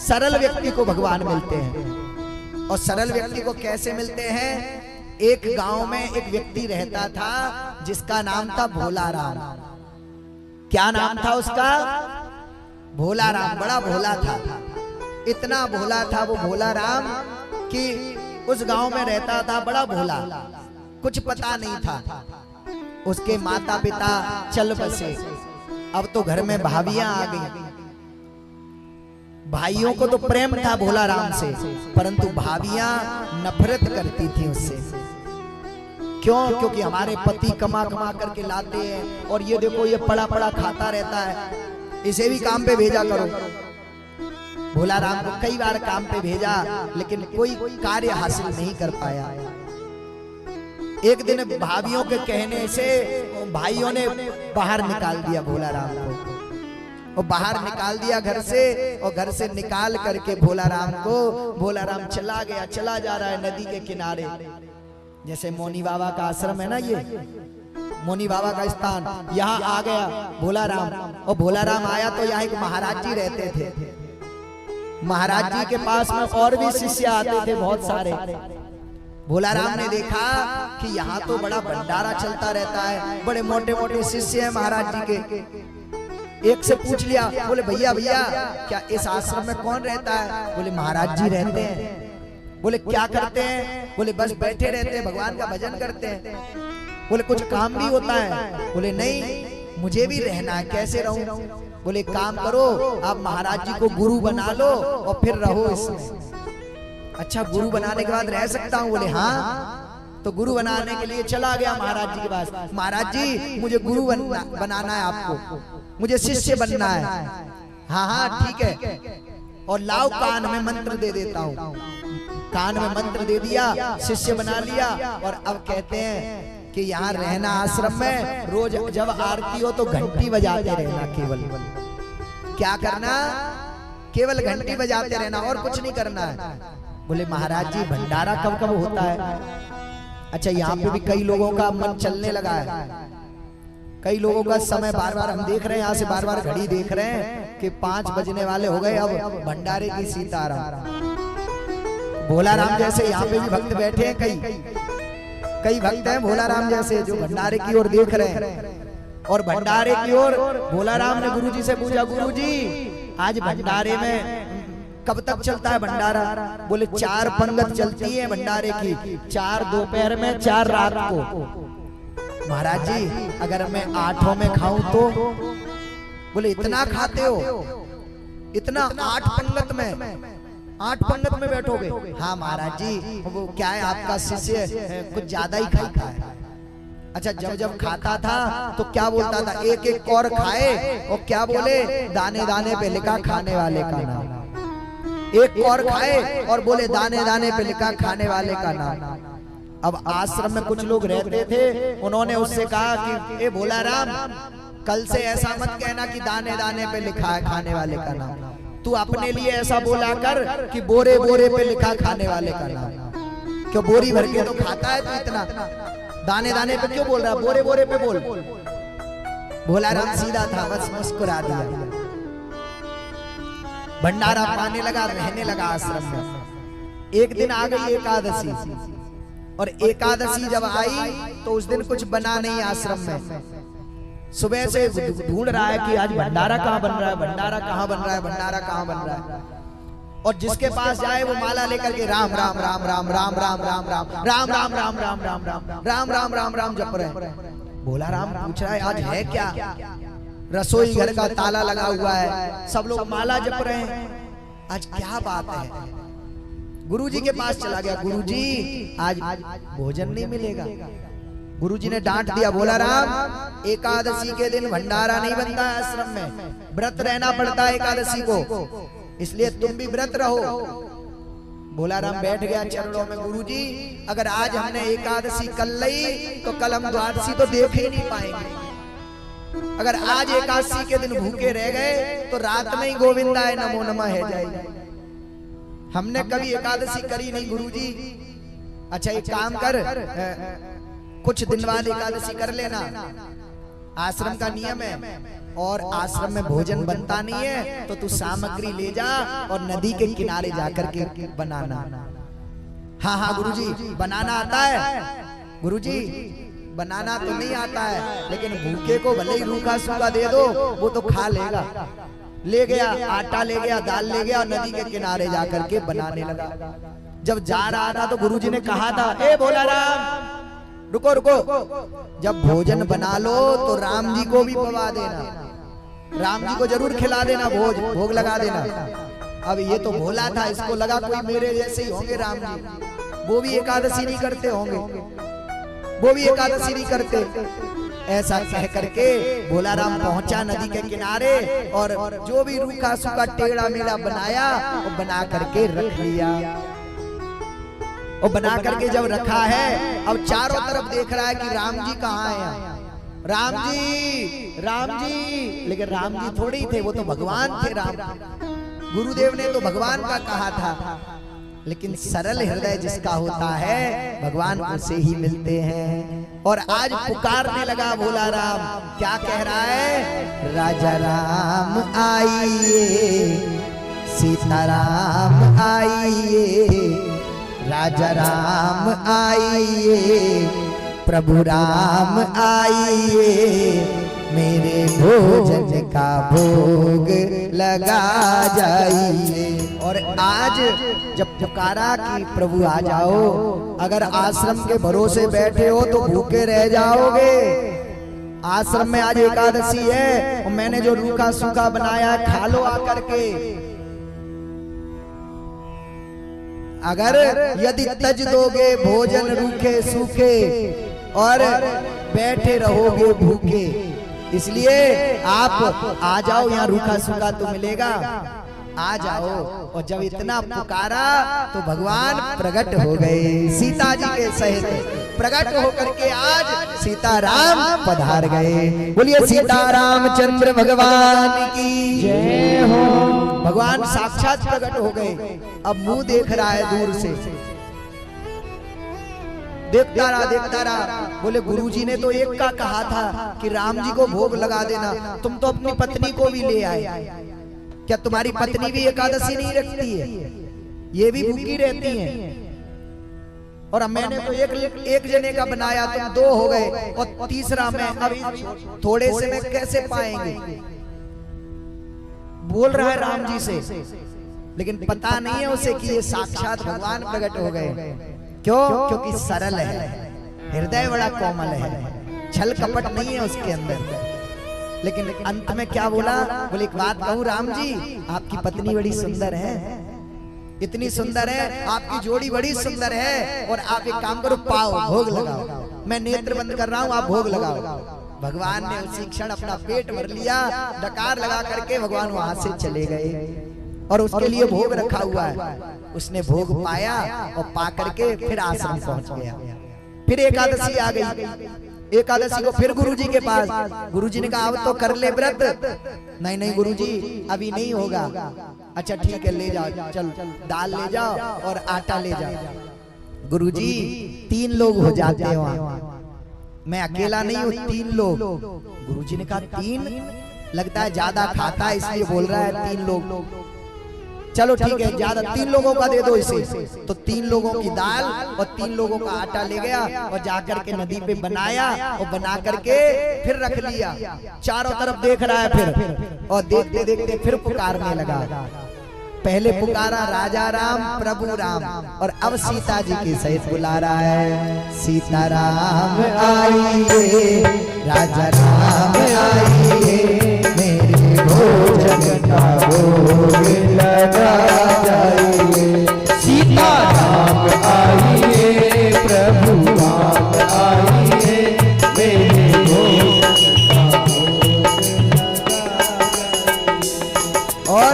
सरल व्यक्ति को भगवान मिलते हैं। और सरल व्यक्ति को कैसे मिलते हैं? एक गांव में एक व्यक्ति रहता था जिसका नाम था भोला राम। क्या नाम था उसका? भोला राम। बड़ा भोला था, इतना भोला था वो भोला राम कि उस गांव में रहता था बड़ा भोला, कुछ पता नहीं था। उसके माता पिता चल बसे। अब तो घर में भाभियां आ गई। भाइयों को तो प्रेम था भोला राम से, परंतु भाभियां नफरत करती थी उससे। क्यों? क्योंकि हमारे पति कमा कमा करके लाते हैं और ये देखो ये पड़ा पड़ा खाता रहता है, इसे भी काम पे भेजा करो। भोला राम को कई बार काम पे भेजा लेकिन कोई कार्य हासिल नहीं कर पाया। एक दिन भाभियों के कहने से भाइयों ने बाहर निकाल दिया भोला राम को, और बाहर निकाल दिया घर से। और घर से निकाल करके भोला राम चला गया, चला जा रहा है नदी के किनारे। जैसे मौनी बाबा का आश्रम है ना, ये मौनी बाबा का स्थान, यहाँ आ गया भोला राम। और भोला राम आया तो यहाँ एक महाराज जी रहते थे। महाराज जी के पास में और भी शिष्य आते थे बहुत सारे। भोला राम ने देखा कि यहाँ तो बड़ा भंडारा चलता रहता है, बड़े मोटे मोटे शिष्य हैं महाराज जी के। एक से पूछ लिया, बोले भैया भैया क्या इस आश्रम में कौन रहता है? बोले महाराज जी रहते हैं। बोले क्या करते हैं? बोले बस बैठे रहते हैं, भगवान का भजन करते हैं। बोले कुछ काम भी होता है? बोले नहीं, मुझे भी रहना है, कैसे रहूं? बोले काम करो, आप महाराज जी को गुरु बना लो और फिर रहो इसमें। अच्छा, गुरु बनाने के बाद रह सकता हूँ? बोले हाँ। तो गुरु बनाने के लिए चला गया महाराज जी के पास। महाराज जी मुझे गुरु बनाना है, आपको मुझे शिष्य बनना है। हाँ हाँ ठीक है, और लाओ कान में मंत्र दे देता हूँ। कान में मंत्र दे दिया, शिष्य बना लिया। और अब कहते हैं कि यहाँ रहना आश्रम में, रोज जब आरती हो तो घंटी बजाते रहना। केवल क्या करना? केवल घंटी बजाते रहना और कुछ नहीं करना है। बोले महाराज जी भंडारा कब कब होता है? अच्छा, यहाँ पे भी कई लोगों का मन चलने लगा है। कई लोगों का समय बार बार हम देख रहे हैं, यहाँ से बार बार घड़ी देख रहे हैं कि 5 बजने वाले हो गए। अब भंडारे की सीताराम। भोला राम जैसे यहाँ पे भी भक्त बैठे हैं, कई भक्त हैं भोला राम जैसे जो भंडारे की ओर देख रहे हैं। और भंडारे की ओर भोला राम ने गुरुजी से पूछा, गुरुजी आज भंडारे में कब तक चलता है भंडारा? बोले 4 पंगत चलती है भंडारे की, 4 दोपहर में, 4 रात को। महाराज जी अगर मैं 8 में खाऊं तो? बोले इतना खाते हो? इतना 8 पंगत में, 8 पंगत में बैठोगे? हाँ महाराज जी, वो क्या है आपका शिष्य कुछ ज्यादा ही खाता है। अच्छा, जब खाता था तो क्या बोलता था? एक एक कौर खाए, और क्या बोले? दाने दाने पे लिखा खाने वाले का नाम। एक कौर खाए और बोले दाने दाने पे लिखा खाने वाले का नाम। अब आश्रम में कुछ लोग रहते थे, उन्होंने उससे कहा कि ए भोला राम, कल से ऐसा मत कहना कि दाने दाने पे लिखा है खाने वाले का नाम। तू अपने लिए ऐसा बोला कर कि बोरे बोरे पे लिखा खाने वाले का नाम। क्यों बोरी भर के तो खाता है तू इतना, दाने दाने पे क्यों बोल रहा है? बोरे बोरे पे बोल। भोला राम सीधा था, बस मुस्कुरा दिया। भंडारा पाने लगा, रहने लगा आश्रम में। एक दिन आ गई एकादशी, और एकादशी जब आई तो उस दिन कुछ बना नहीं आश्रम में। सुबह से ढूंढ रहा है कि आज भंडारा कहाँ बन रहा है, भंडारा कहाँ बन रहा है, भंडारा कहाँ बन रहा है। और जिसके पास जाए वो माला लेकर के राम राम राम राम राम राम राम राम राम राम राम राम राम राम राम राम राम राम जप रहे। भोला राम पूछ रहा है आज है क्या? रसोई घर का ताला लगा हुआ है, सब लोग माला जप रहे हैं, आज क्या बात है? गुरुजी के पास चला गया, गुरुजी आज भोजन नहीं मिलेगा। गुरुजी ने डांट दिया, भोला राम एकादशी के दिन भंडारा नहीं बनता है आश्रम में, व्रत रहना पड़ता है एकादशी को, इसलिए तुम भी व्रत रहो। भोला राम बैठ गया चरणों में, गुरुजी अगर आज हमने एकादशी कर ली तो कल हम द्वादशी तो देख ही नहीं पाएंगे। अगर आज एकादशी के दिन भूखे रह गए तो रात में ही गोविंदाय नमो नमः है जाएगी। हमने कभी एकादशी करी नहीं गुरुजी। अच्छा एक काम कर, कुछ दिन बाद एकादशी कर लेना, आश्रम का नियम है, और आश्रम में भोजन बनता नहीं है तो तू सामग्री ले जा और नदी के किनारे जाकर के बनाना। हाँ हाँ गुरुजी, बनाना आता है गुरुजी, बनाना तो नहीं आता है, लेकिन भूखे को भले ही रूखा सूखा दे दो वो तो खा लेगा। ले गया आटा, ले गया दाल, ले गया और नदी के किनारे जाकर के बनाने लगा। जब जा रहा था तो गुरुजी ने कहा था, ए भोला राम रुको रुको, जब भोजन बना लो तो राम जी को भी पवा देना, राम जी को जरूर खिला देना, भोग लगा देना। अब ये तो भोला था, इसको लगा कोई मेरे जैसे ही होंगे राम जी, वो भी एकादशी नहीं करते होंगे, वो भी एकादशी नहीं करते। ऐसा कह करके भोला राम पहुंचा नदी के किनारे और जो भी रूखा सूखा टेढ़ा मेढ़ा बनाया वो बना करके रख लिया। और बना करके जब रखा है, अब चारों तरफ देख रहा है कि राम जी कहाँ हैं, राम जी राम जी, लेकिन राम जी थोड़े ही थे, वो तो भगवान थे। राम गुरुदेव ने तो भगवान का कहा था, लेकिन सरल हृदय जिसका होता है भगवान उसे ही मिलते हैं। और आज पुकारने लगा भोला राम, क्या कह रहा है, राजा राम आइए, सीता राम आइए, राजा राम आइए, प्रभु राम आइए, मेरे भोजन का भोग लगा जाइए। और आज जब पुकारा कि प्रभु आ जाओ, अगर आश्रम के भरोसे बैठे हो तो भूखे रह जाओगे। आश्रम में आज एकादशी है और मैंने जो रूखा सूखा बनाया खा लो आकर के। अगर यदि तज दोगे भोजन रूखे सूखे और बैठे रहोगे भूखे, इसलिए आप आ जाओ, यहाँ रूखा सूखा तो मिलेगा, आ जाओ। और जब इतना पुकारा तो भगवान प्रकट हो गए, सीता जी के सहित प्रकट होकर के आज सीताराम पधार गए। बोलिए सीतारामचंद्र भगवान की जय हो। भगवान साक्षात प्रकट हो गए। अब मुंह देख रहा है दूर से, देखता रहा। बोले गुरुजी ने तो एक का कहा था कि राम जी को भोग लगा देना, तुम तो अपनी पत्नी को भी ले आए, क्या तुम्हारी पत्नी भी एकादशी नहीं रखती है? ये भी भूखी रहती हैं। और अब मैंने तो एक जने का बनाया, तुम दो हो गए और तीसरा मैं, अब थोड़े से में कैसे पाएंगे? बोल रहा है राम जी से, लेकिन पता नहीं है उसे कि ये साक्षात भगवान प्रकट हो गए। क्यों? क्योंकि सरल है, हृदय बड़ा कोमल है, छल कपट नहीं है उसके अंदर। लेकिन अंत में क्या बोला? बोले एक बात कहूं राम जी, आपकी पत्नी बड़ी सुंदर है, इतनी सुंदर है, आपकी जोड़ी बड़ी सुंदर है, और आप एक काम करो, पाओ भोग लगाओ, मैं नेत्र बंद कर रहा हूं, आप भोग लगाओ। भगवान ने उसी क्षण अपना पेट भर लिया, डकार लगा करके भगवान वहां से चले गए और उसके लिए भोग रखा हुआ है। उसने भोग पाया और पा करके फिर आश्रम पहुंच गया। फिर एकादशी आ गई। एकादशी को फिर गुरुजी के पास, गुरुजी ने कहा अब तो कर ले व्रत। नहीं गुरुजी अभी नहीं होगा। अच्छा ठीक है, ले जाओ, चल दाल ले जाओ और आटा ले जाओ। गुरुजी 3 लोग हो जाते हैं वहां, मैं अकेला नहीं हूँ, 3 लोग। गुरुजी ने कहा 3? लगता है ज्यादा खाता है इसलिए बोल रहा है 3 लोग। चलो ठीक है, ज्यादा 3 लोगों का दे दो इसे। तो 3 लोगों की दाल और 3 लोगों का आटा ले गया और जाकर के नदी पे बनाया और बना करके फिर रख लिया। चारों तरफ देख रहा है फिर, और देखते देखते फिर पुकारने लगा। पहले पुकारा राजा राम प्रभु राम, और अब सीता जी के सहित बुला रहा है, सीता राम आइए, राजा राम आइए, मेरे भोजन का भोग लगा जाइए। सीता राम आइए, प्रभु राम आइए, मेरे भोजन का भोग लगा जाइए। और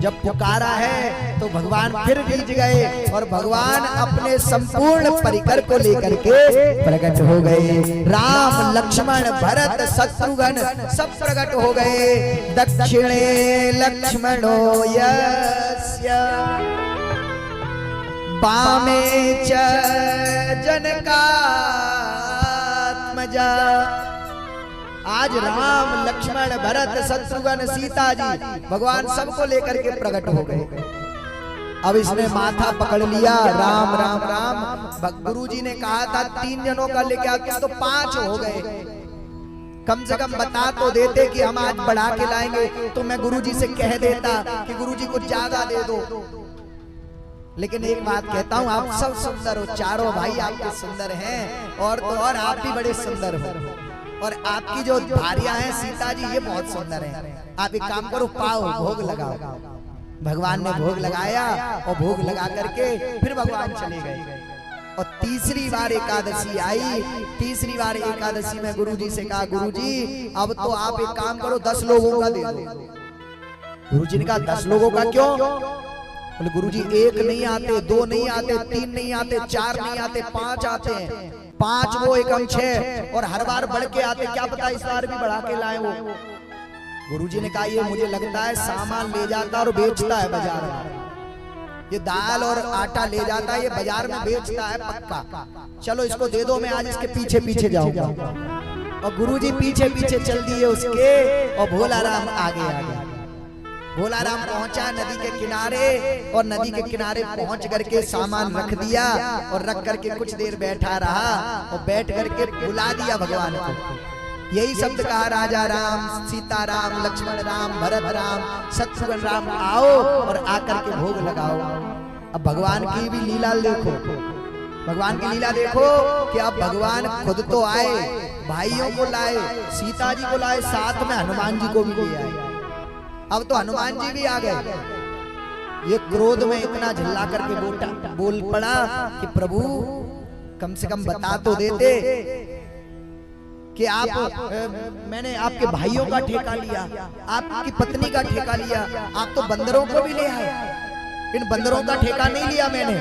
जब पुकारा है तो भगवान फिर रीझ गए और भगवान अपने संपूर्ण परिकर को लेकर के प्रकट हो गए। राम लक्ष्मण भरत शत्रुघ्न सब प्रकट हो गए। दक्षिणे लक्ष्मणो यस्य वामे च जनकात्मजा आज राम लक्ष्मण भरत शत्रुघ्न सीता जी भगवान सबको लेकर के प्रकट हो गए। अब इसने माथा पकड़ लिया, राम राम राम। गुरुजी ने कहा था 3 जनों का लेके आते, तो 5 हो गए। कम से कम बता तो देते कि हम आज बढ़ा के लाएंगे, तो मैं गुरुजी से कह देता कि गुरुजी कुछ ज्यादा दे दो। लेकिन एक बात कहता हूँ, आप सब सुंदर हो, चारों भाई आपके सुंदर हैं, और तो और आप भी बड़े सुंदर हो, और आपकी जो भार्या है सीता जी ये बहुत सुंदर है। आप एक काम करो, पाओ भोग लगाओ। भगवान ने भोग लगाया, और भोग लगा करके फिर भगवान चले गए। और तीसरी बार एकादशी आई। तीसरी बार एकादशी में गुरुजी से कहा, गुरुजी अब तो आप एक काम करो, 10 लोगों का दे दो। गुरुजी ने कहा 10 लोगों का क्यों? बोले गुरुजी 1 नहीं आते, 2 नहीं आते, 3 नहीं आते, 4 नहीं आते, 5 आते हैं। 5 वो 1 हम 6, और हर बार बढ़ के आते, क्या पता इस बार भी बढ़ा के लाए वो। गुरुजी ने कहा ये मुझे लगता है सामान ले जाता और बेचता है बाजार में, ये दाल और आटा ले जाता है, ये बाजार में बेचता है पक्का। चलो इसको दे दो, मैं आज इसके पीछे पीछे जाऊंगा। और गुरुजी पीछे पीछे चल दिए उसके, और भोला राम आगे आ गया। भोला राम पहुंचा नदी के किनारे, और नदी के किनारे पहुंच करके सामान रख दिया, और रख करके कुछ देर बैठा रहा, और बैठ करके बुला दिया भगवान को। यही शब्द कहा, राजा राम, सीता राम, लक्ष्मण राम, भरत राम, शत्रुघ्न राम, आओ और आकर के भोग लगाओ। अब भगवान की भी लीला देखो, भगवान की लीला देखो कि अब भगवान खुद तो आए, भाइयों को लाए, सीता जी को लाए, साथ में हनुमान जी को भी ले आए। अब तो हनुमान जी भी आ गए। ये क्रोध में इतना झल्ला करके बोल पड़ा कि प्रभु कम से कम बता तो देते कि मैंने आपके भाइयों का ठेका लिया, आपकी पत्नी का ठेका लिया, आप तो बंदरों को भी ले आए। इन बंदरों का ठेका नहीं लिया मैंने,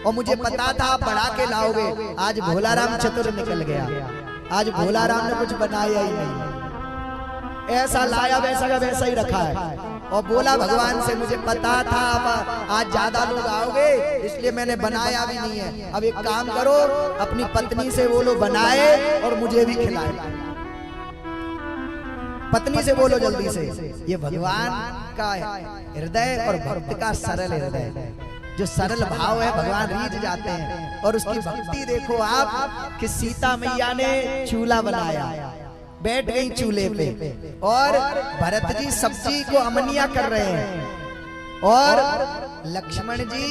और मुझे पता था आप बढ़ा के लाओगे। आज भोला राम चतुर निकल गया, आज भोला राम ने कुछ बनाया ही नहीं, ऐसा लाया वैसा का वैसा ही रखा है। और बोला भगवान से मुझे पता था आज ज्यादा लोग आओगे, इसलिए मैंने बनाया भी नहीं है। अब एक काम करो, अपनी पत्नी से बोलो बनाए और मुझे भी खिलाए। पत्नी से बोलो जल्दी से। ये भगवान का हृदय और भक्त का सरल हृदय, जो सरल भाव है भगवान रीझ जाते हैं। और उसकी भक्ति देखो आप कि सीता मैया ने चूल्हा बनाया, बैठ गई चूल्हे पे, और भरत जी सब्जी को अमनिया कर रहे हैं, और लक्ष्मण जी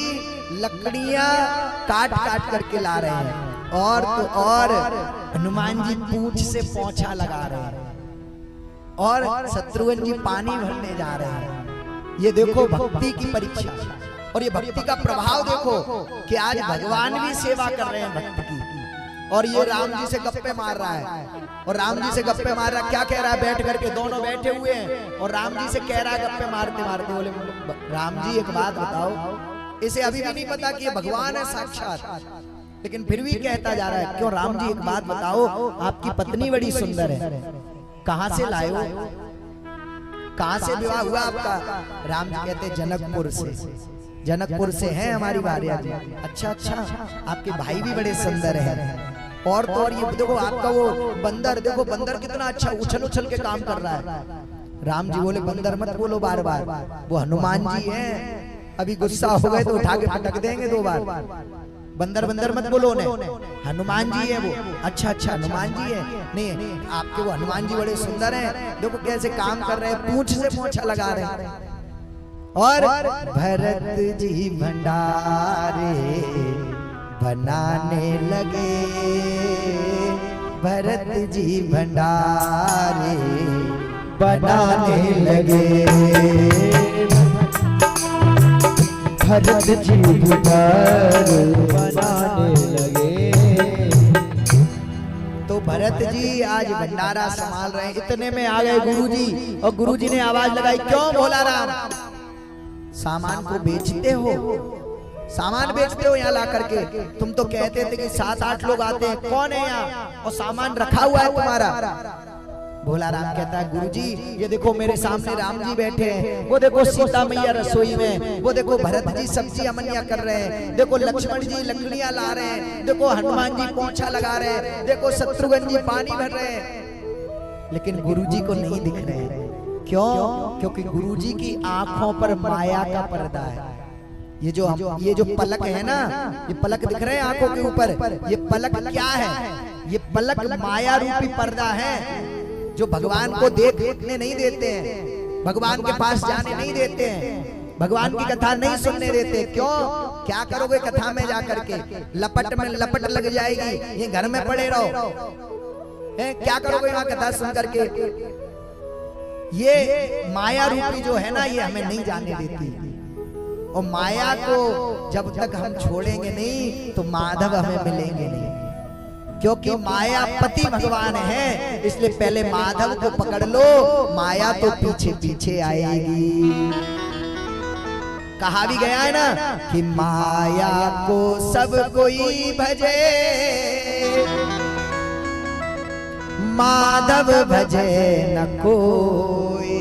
लकड़ियां काट काट करके ला रहे हैं, और तो और हनुमान जी पूंछ से पोंछा लगा रहे हैं, और शत्रुघ्न जी पानी भरने जा रहे हैं। ये देखो भक्ति की परीक्षा, और ये भक्ति का प्रभाव देखो कि आज भगवान भी सेवा कर रहे हैं भक्त की। और ये राम जी से गप्पे मार रहा है, और राम जी से गप्पे मार रहा, क्या कह रहा है, बैठ करके दोनों बैठे हुए हैं, और राम जी से कह रहा है गप्पे मारते मारते, बोले राम जी एक बात बताओ, इसे अभी भी नहीं पता कि ये भगवान है साक्षात, लेकिन फिर भी कहता जा रहा है, क्यों राम जी एक बात बताओ, आपकी पत्नी बड़ी सुंदर है, कहां से लाए हो, कहां से विवाह हुआ आपका? राम जी कहते जनकपुर से, जनकपुर से है हमारी भार्या जी। अच्छा अच्छा, आपके भाई भी बड़े सुंदर हैं। और तो और ये देखो आपका वो बंदर, देखो बंदर कितना अच्छा उछल उछल के काम कर रहा है। राम जी बोले बंदर मत बोलो बार बार, वो हनुमान जी हैं, अभी गुस्सा हो गए तो उठा के पटक देंगे 2 बार। बंदर बंदर मत बोलो उन्हें, हनुमान जी है वो। अच्छा अच्छा हनुमान जी है, नहीं आपके वो हनुमान जी बड़े सुंदर हैं, देखो कैसे काम कर रहे हैं, पूंछ से पोंछा लगा रहे हैं। और भरत जी भंडारे बनाने लगे, भरत जी भंडारे बनाने लगे, भरत जी भंडारे बनाने लगे। तो भरत जी आज भंडारा संभाल रहे हैं। इतने में आ गए गुरुजी, और गुरुजी ने आवाज लगाई, क्यों भोला राम सामान को बेचते हो, सामान बेचते हो यहाँ ला करके? तुम तो कहते थे कि 7-8 लोग आते हैं, कौन है यहाँ, और सामान रखा हुआ है तुम्हारा। भोला राम कहता है गुरुजी ये देखो मेरे सामने राम जी बैठे हैं, वो देखो सीता मैया रसोई में, वो देखो भरत जी सब्जी अमनिया कर रहे हैं, देखो लक्ष्मण जी लकड़ियां ला रहे हैं, देखो हनुमान जी पोंछा लगा रहे हैं, देखो शत्रुघ्न जी पानी भर रहे हैं। लेकिन गुरुजी को नहीं दिख रहे हैं। क्यों? क्योंकि गुरुजी की आंखों पर माया का पर्दा है। ये जो पलक है ना, ये पलक दिख रहे हैं आंखों के ऊपर, ये पलक क्या है? ये पलक माया रूपी पर्दा है जो भगवान को देखने नहीं देते हैं, भगवान के पास जाने नहीं देते हैं, भगवान की कथा नहीं सुनने देते। क्यों? क्या करोगे कथा में जाकर के? लपट में लपट लग जाएगी, ये घर में पड़े रहो। क्या करोगे वहां कथा सुन करके? ये माया रूपी जो है ना, ये हमें नहीं जाने देती। और माया को जब तक हम छोड़ेंगे नहीं तो माधव हमें मिलेंगे नहीं, क्योंकि माया पति भगवान है। इसलिए पहले माधव को पकड़ लो, माया तो पीछे पीछे आएगी। कहा भी गया है ना कि माया को सब कोई भजे, माधव भजे न कोई,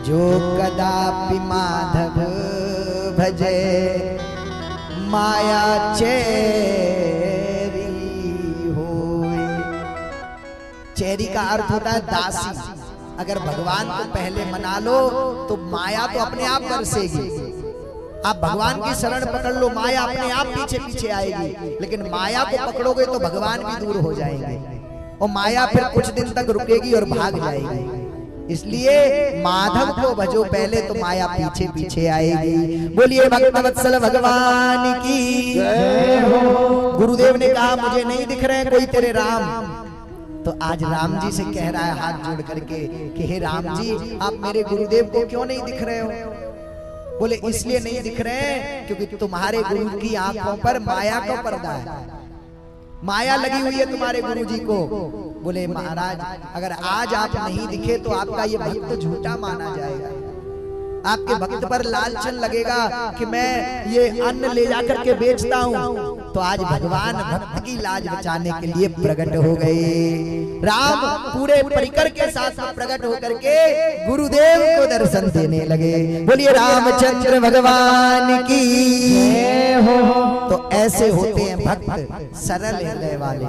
जो कदापि माधव भजे माया चेरी होए। चेरी का अर्थ होता है दासी। अगर भगवान को पहले मना लो तो माया तो अपने आप बरसेगी। आप भगवान की शरण पकड़ लो, माया अपने आप पीछे पीछे आएगी। लेकिन माया को पकड़ोगे तो भगवान भी दूर हो जाएंगे और माया फिर कुछ दिन तक रुकेगी और भाग जाएगी। इसलिए माधव को भजो पहले तो माया पीछे पीछे आएगी। बोलिए भक्तवत्सल भगवान की जय हो। गुरुदेव ने कहा मुझे नहीं दिख रहे कोई तेरे राम, तो आज राम जी से कह रहा है हाथ जोड़ करके कि हे राम जी, आप मेरे गुरुदेव को क्यों नहीं दिख रहे हो? बोले इसलिए नहीं दिख रहे हैं क्योंकि तुम्हारे गुरु की आंखों पर माया का पर्दा है, माया लगी हुई है तुम्हारे गुरुजी को। बोले महाराज, अगर आज आप नहीं दिखे तो आपका ये भक्त झूठा माना जाएगा, आपके भक्त पर लालचन लगेगा कि मैं ये अन्न ले जाकर के बेचता हूँ। तो आज भगवान भक्त की लाज बचाने के लिए प्रकट हो गए। राम पूरे परिकर के साथ प्रकट होकर के गुरुदेव को दर्शन देने लगे। बोलिए रामचंद्र भगवान की जय हो। तो ऐसे होते हैं भक्त, सरल हृदय वाले।